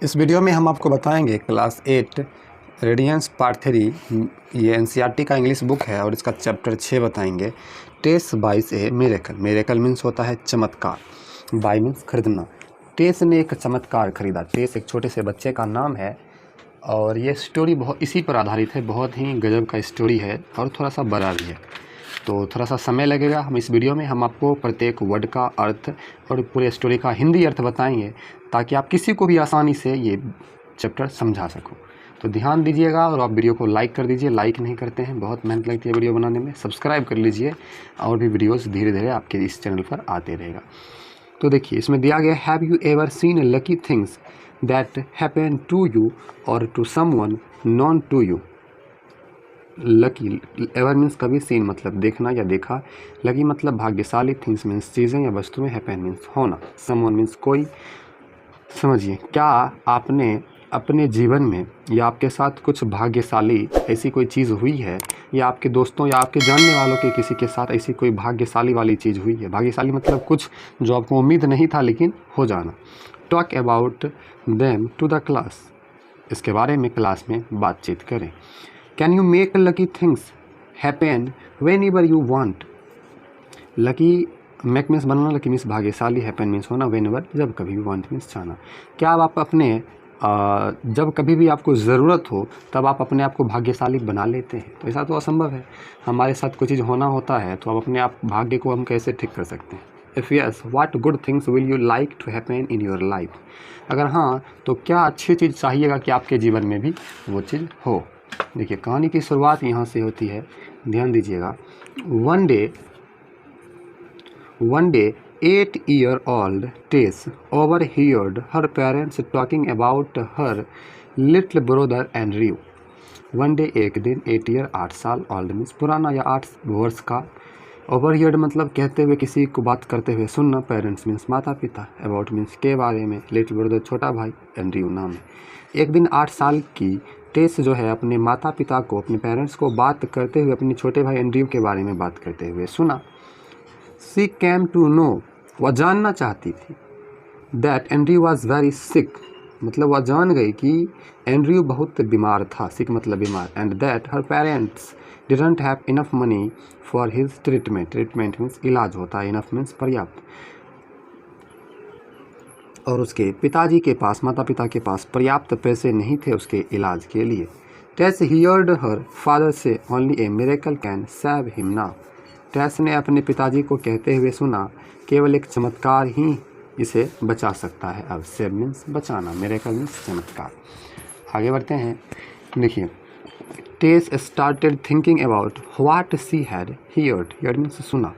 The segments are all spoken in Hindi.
इस वीडियो में हम आपको बताएंगे क्लास 8 रेडियंस पार्ट 3। ये एनसीईआरटी का इंग्लिश बुक है और इसका चैप्टर 6 बताएंगे। टेस बाइस ए मेरेकल। मेरेकल मीन्स होता है चमत्कार, बाई मीन्स खरीदना। टेस ने एक चमत्कार खरीदा। टेस एक छोटे से बच्चे का नाम है और ये स्टोरी बहुत इसी पर आधारित है। बहुत ही गजब का स्टोरी है और थोड़ा सा बड़ा भी है, तो थोड़ा सा समय लगेगा। हम इस वीडियो में हम आपको प्रत्येक वर्ड का अर्थ और पूरे स्टोरी का हिंदी अर्थ बताएंगे ताकि आप किसी को भी आसानी से ये चैप्टर समझा सको। तो ध्यान दीजिएगा और आप वीडियो को लाइक कर दीजिए। लाइक नहीं करते हैं, बहुत मेहनत लगती है वीडियो बनाने में। सब्सक्राइब कर लीजिए और भी वीडियोस धीरे धीरे आपके इस चैनल पर आते रहेगा। तो देखिए इसमें दिया गया, have you ever seen lucky things that happen to you or to someone known to you. Lucky, ever means कभी, सीन मतलब देखना या देखा, लकी मतलब भाग्यशाली, थिंग्स मीन्स चीज़ें या वस्तुएं, हैपन मीन्स होना, समवन मीन्स कोई। समझिए, क्या आपने अपने जीवन में या आपके साथ कुछ भाग्यशाली ऐसी कोई चीज़ हुई है, या आपके दोस्तों या आपके जानने वालों के किसी के साथ ऐसी कोई भाग्यशाली वाली चीज़ हुई है। भाग्यशाली मतलब कुछ जो आपको उम्मीद नहीं था लेकिन हो जाना। Talk about them to the class. इसके बारे में क्लास में बातचीत करें। Can you make lucky things happen whenever you want. Lucky make means बनना, लकी मीन्स भाग्यशाली, हैपन मीन्स होना, वेन एवर जब कभी भी, वांट मीन्स चाहना। क्या आप अपने जब कभी भी आपको ज़रूरत हो तब आप अपने आप को भाग्यशाली बना लेते हैं? तो ऐसा तो असंभव है। हमारे साथ कोई चीज़ होना होता है तो अब अपने आप भाग्य को हम कैसे ठीक कर सकते हैं? If yes, what good things will you like to happen in your life. अगर हाँ, तो क्या अच्छी चीज़ चाहिएगा कि आपके जीवन में भी वो चीज़ हो। देखिए कहानी की शुरुआत यहाँ से होती है, ध्यान दीजिएगा। One day 8-year-old Tess overheard her parents talking about her little brother Andrew. One day एक दिन, 8 साल, ओल्ड मीन्स पुराना या 8 वर्ष का। ओवरहियर्ड मतलब कहते हुए, किसी को बात करते हुए सुनना। पेरेंट्स मीन्स माता पिता, अबाउट मीन्स के बारे में, लिटिल ब्रदर छोटा भाई, एंड्रयू नाम है। एक दिन 8 साल की टेस जो है अपने माता पिता को, अपने पेरेंट्स को बात करते हुए अपने छोटे भाई एंड्रयू के बारे में बात करते हुए सुना। सी कैम टू नो, वह जानना चाहती थी, that Andrew was very sick, मतलब वह जान गई कि एंड्रयू बहुत बीमार था, सिक मतलब बीमार, and that her parents didn't have enough money for his treatment. Treatment means इलाज होता है, इनफ मीन्स पर्याप्त, और उसके पिताजी के पास, माता पिता के पास पर्याप्त पैसे नहीं थे उसके इलाज के लिए। टेस हियर्ड हर फादर से only a miracle can save him now. Tess ने अपने पिताजी को कहते हुए सुना, केवल एक चमत्कार ही इसे बचा सकता है। अब सेव मीन्स बचाना, मिरेकल मीन्स चमत्कार। आगे बढ़ते हैं। देखिए, Tess started thinking about what she had heard. Heard means सुना,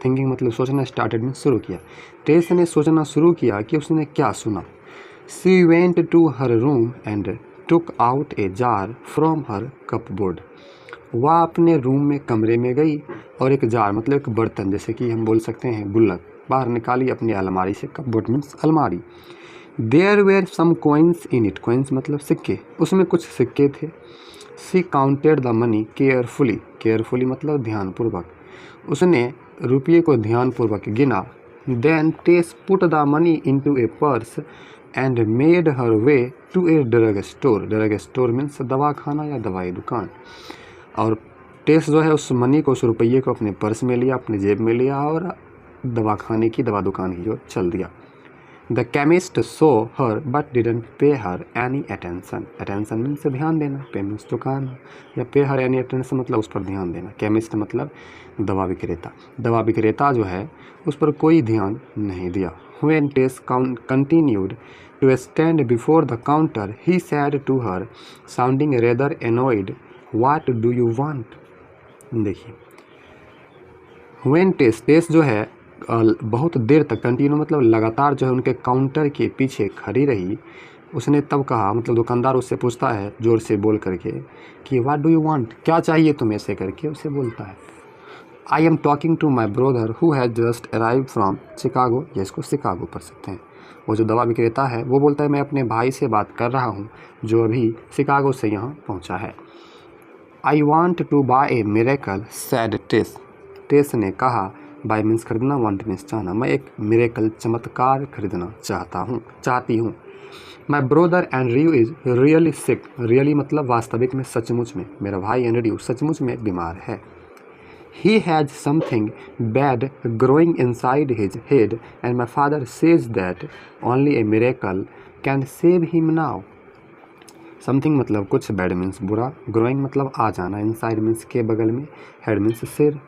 थिंकिंग मतलब सोचना, स्टार्टेड मीन्स शुरू किया। टेस ने सोचना शुरू किया कि उसने क्या सुना। She went to her room and took out a jar from her cupboard. वह अपने रूम में, कमरे में गई और एक जार मतलब एक बर्तन, जैसे कि हम बोल सकते हैं गुल्लक, बाहर निकाली अपनी अलमारी से। कपबोर्ड मीन्स अलमारी। There were some coins in it. Coins मतलब सिक्के, उसमें कुछ सिक्के थे। She counted the money carefully. Carefully मतलब ध्यानपूर्वक, उसने रुपये को ध्यानपूर्वक गिना। Then Tess put the money into a purse and made her way to a drug store. Drug store means दवा खाना या दवाई दुकान। और टेस जो है उस मनी को, उस रुपये को अपने पर्स में लिया, अपने जेब में लिया और दवा खाने की, दवा दुकान की ओर चल दिया। The chemist saw her but didn't pay her any attention. Attention means ध्यान देना, पे मीन्स दुकान, या पे हर एनी अटेंशन मतलब उस पर ध्यान देना। केमिस्ट मतलब दवा विक्रेता। दवा विक्रेता जो है उस पर कोई ध्यान नहीं दिया। When Tess continued to stand before the counter he said to her, sounding rather annoyed, what do you want. देखिए, व्हेन टेस जो है बहुत देर तक, कंटिन्यू मतलब लगातार जो है उनके काउंटर के पीछे खड़ी रही। उसने तब कहा, मतलब दुकानदार उससे पूछता है जोर से बोल करके कि व्हाट डू यू वांट, क्या चाहिए तुम्हें, ऐसे करके उसे बोलता है। I am talking to my brother who has just arrive from Chicago. या इसको शिकागो पढ़ सकते हैं। वो जो दवा विक्रेता है वो बोलता है, मैं अपने भाई से बात कर रहा हूँ जो अभी शिकागो से यहाँ पहुँचा है। I want to buy a miracle said Tess. Tess ने कहा, बाय मीन्स खरीदना, वांट मीन्स चाहना, मैं एक मिरेकल चमत्कार खरीदना चाहती हूँ। My brother Andrew is really sick. Really मतलब वास्तविक में, सचमुच में। मेरा भाई एंड्रयू सचमुच में बीमार है। He has something bad growing inside his head and my father says that only a miracle can save him now. Something मतलब कुछ, bad मीन्स बुरा, growing मतलब आ जाना, inside मीन्स के बगल में, head मीन्स सिर।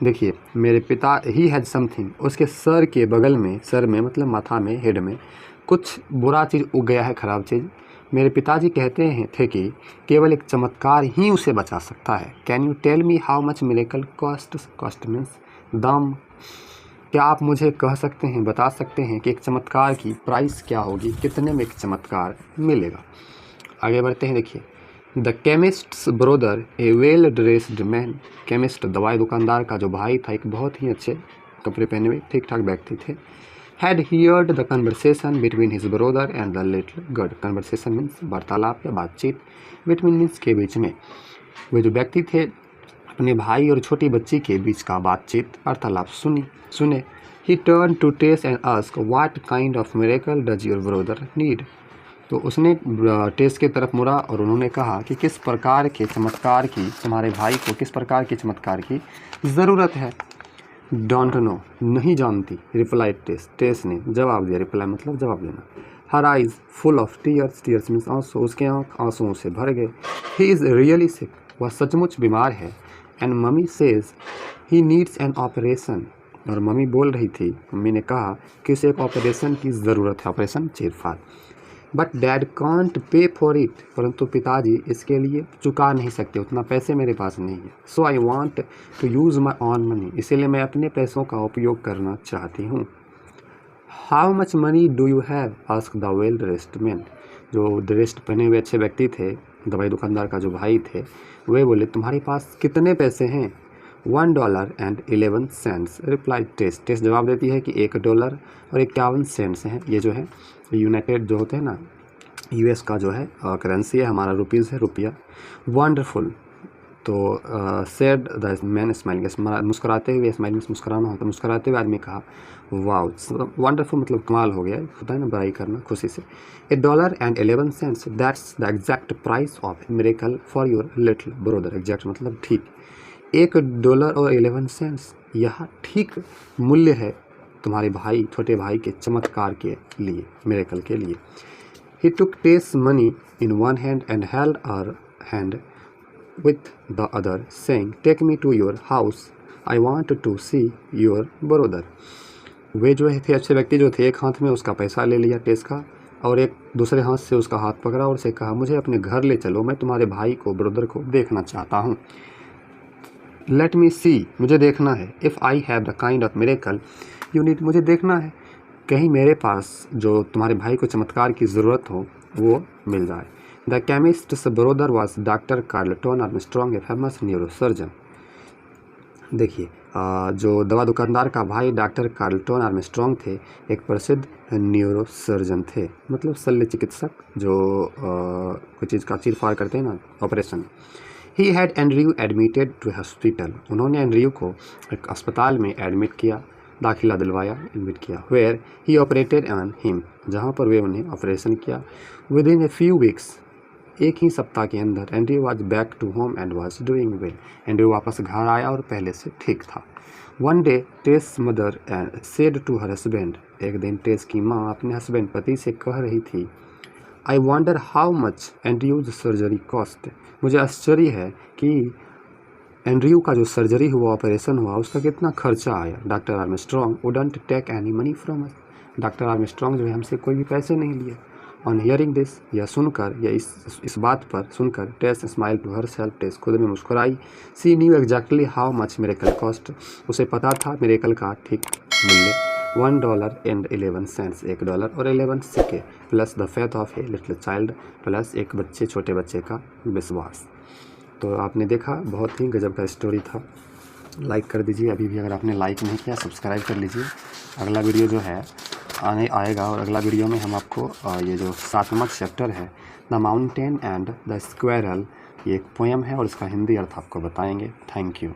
देखिए मेरे पिता, he had something, उसके सर के बगल में, सर में मतलब माथा में, हेड में कुछ बुरा चीज़ उग गया है, ख़राब चीज़। मेरे पिताजी कहते थे कि केवल एक चमत्कार ही उसे बचा सकता है। Can you tell me how much miracle cost? Cost means दाम। क्या आप मुझे कह सकते हैं, बता सकते हैं कि एक चमत्कार की प्राइस क्या होगी, कितने में एक चमत्कार मिलेगा? आगे बढ़ते हैं। देखिए, the chemists brother A well dressed man. Chemist दवाई दुकानदार का जो भाई था, एक बहुत ही अच्छे कपड़े पहने हुए ठीक ठाक व्यक्ति थे। had heard the conversation between his brother and the little girl. Conversation means वार्तालाप या बातचीत, between means के बीच में। वे जो व्यक्ति थे अपने भाई और छोटी बच्ची के बीच का बातचीत, वार्तालाप सुने। He turned to Tess and asked, what kind of miracle does your brother need? तो उसने टेस के तरफ मुड़ा और उन्होंने कहा कि किस प्रकार के चमत्कार की, तुम्हारे भाई को किस प्रकार के चमत्कार की ज़रूरत है। डोंट नो, नहीं जानती, रिप्लाई टेस ने जवाब दिया। रिप्लाई मतलब जवाब देना। Her eyes full of tears, tears means आंसू, उसके आँख आंसुओं से भर गए। ही इज़ रियली सिक, वह सचमुच बीमार है। And mummy says he needs an operation, और मम्मी बोल रही थी, मम्मी ने कहा कि उसे एक ऑपरेशन की ज़रूरत है, ऑपरेशन चीरफाड़। But dad can't pay for it, परंतु पिताजी इसके लिए चुका नहीं सकते, उतना पैसे मेरे पास नहीं है। So I want to use my own money, इसीलिए मैं अपने पैसों का उपयोग करना चाहती हूँ। How much money do you have? Ask the well dressed man. जो ड्रेस्ड पहने हुए अच्छे व्यक्ति थे, दवाई दुकानदार का जो भाई थे, वे बोले तुम्हारे पास कितने पैसे हैं? $1.11, रिप्लाई टेस। टेस जवाब देती है कि $1.51 हैं। ये जो है यूनाइटेड जो होते हैं ना, यूएस का जो है करेंसी है, हमारा रुपीज़ है, रुपया। वंडरफुल, तो सेड द मैन स्माइलिंग, मुस्कुराते हुए, स्माइलिंग मुस्कुराना होता है, मुस्कुराते हुए आदमी कहा वाओ, वंडरफुल मतलब कमाल हो गया, होता है ना बड़ाई करना खुशी से। $1.11, that's the exact price of miracle for your little brother. Exact मतलब ठीक, $1.11 यह ठीक मूल्य है तुम्हारे भाई, छोटे भाई के चमत्कार के लिए, मिरेकल के लिए। He took Tess money in one hand and held her hand with the other, saying, "Take me to your house. I want to see your brother." वे जो थे अच्छे व्यक्ति जो थे, एक हाथ में उसका पैसा ले लिया टेस का, और एक दूसरे हाथ से उसका हाथ पकड़ा और उसे कहा, मुझे अपने घर ले चलो, मैं तुम्हारे भाई को, ब्रदर को देखना चाहता हूँ। लेट मी सी, मुझे देखना है। If I have the kind of miracle you need, मुझे देखना है कहीं मेरे पास जो तुम्हारे भाई को चमत्कार की ज़रूरत हो वो मिल जाए। The chemists brother was doctor Carlton Armstrong, a famous neurosurgeon. देखिए जो दवा दुकानदार का भाई डॉक्टर कार्लटन आर्मस्ट्रॉन्ग थे, एक प्रसिद्ध न्यूरोसर्जन थे, मतलब शल्य चिकित्सक जो कोई चीज़ का चीरफाड़ करते हैं ना, operation. He had Andrew admitted to hospital, उन्होंने एंड्रयू को एक अस्पताल में एडमिट किया, दाखिला दिलवाया, एडमिट किया। Where he operated on him, जहाँ पर वे उन्हें ऑपरेशन किया। Within a few weeks, एक ही सप्ताह के अंदर, Andrew was back to home and was doing well, Andrew वापस घर आया और पहले से ठीक था। One day Tess mother said to her husband, एक दिन टेस की माँ अपने हस्बैंड पति से कह रही थी, I wonder how much Andrews surgery cost, मुझे आश्चर्य है कि एंड्रयू का जो सर्जरी हुआ, ऑपरेशन हुआ, उसका कितना खर्चा आया। Doctor Armstrong wouldn't take any money from us, doctor Armstrong जो है हमसे कोई भी पैसे नहीं लिए। ऑन हियरिंग दिस, यह सुनकर या इस बात पर सुनकर, Tess smile to herself, Tess खुद में मुस्कुराई। She knew exactly how much miracle cost, उसे पता था मिरेकल का ठीक मूल्य। $1.11, $1.11 plus the faith of a little child, plus एक बच्चे, छोटे बच्चे का विश्वास। तो आपने देखा, बहुत ही गजब का स्टोरी था। लाइक कर दीजिए अभी भी, अगर आपने लाइक नहीं किया सब्सक्राइब कर लीजिए। अगला वीडियो जो है आएगा, और अगला वीडियो में हम आपको ये जो 7वां चैप्टर है, the mountain and the squirrel, ये एक पोएम है और इसका हिंदी अर्थ आपको बताएंगे। Thank you.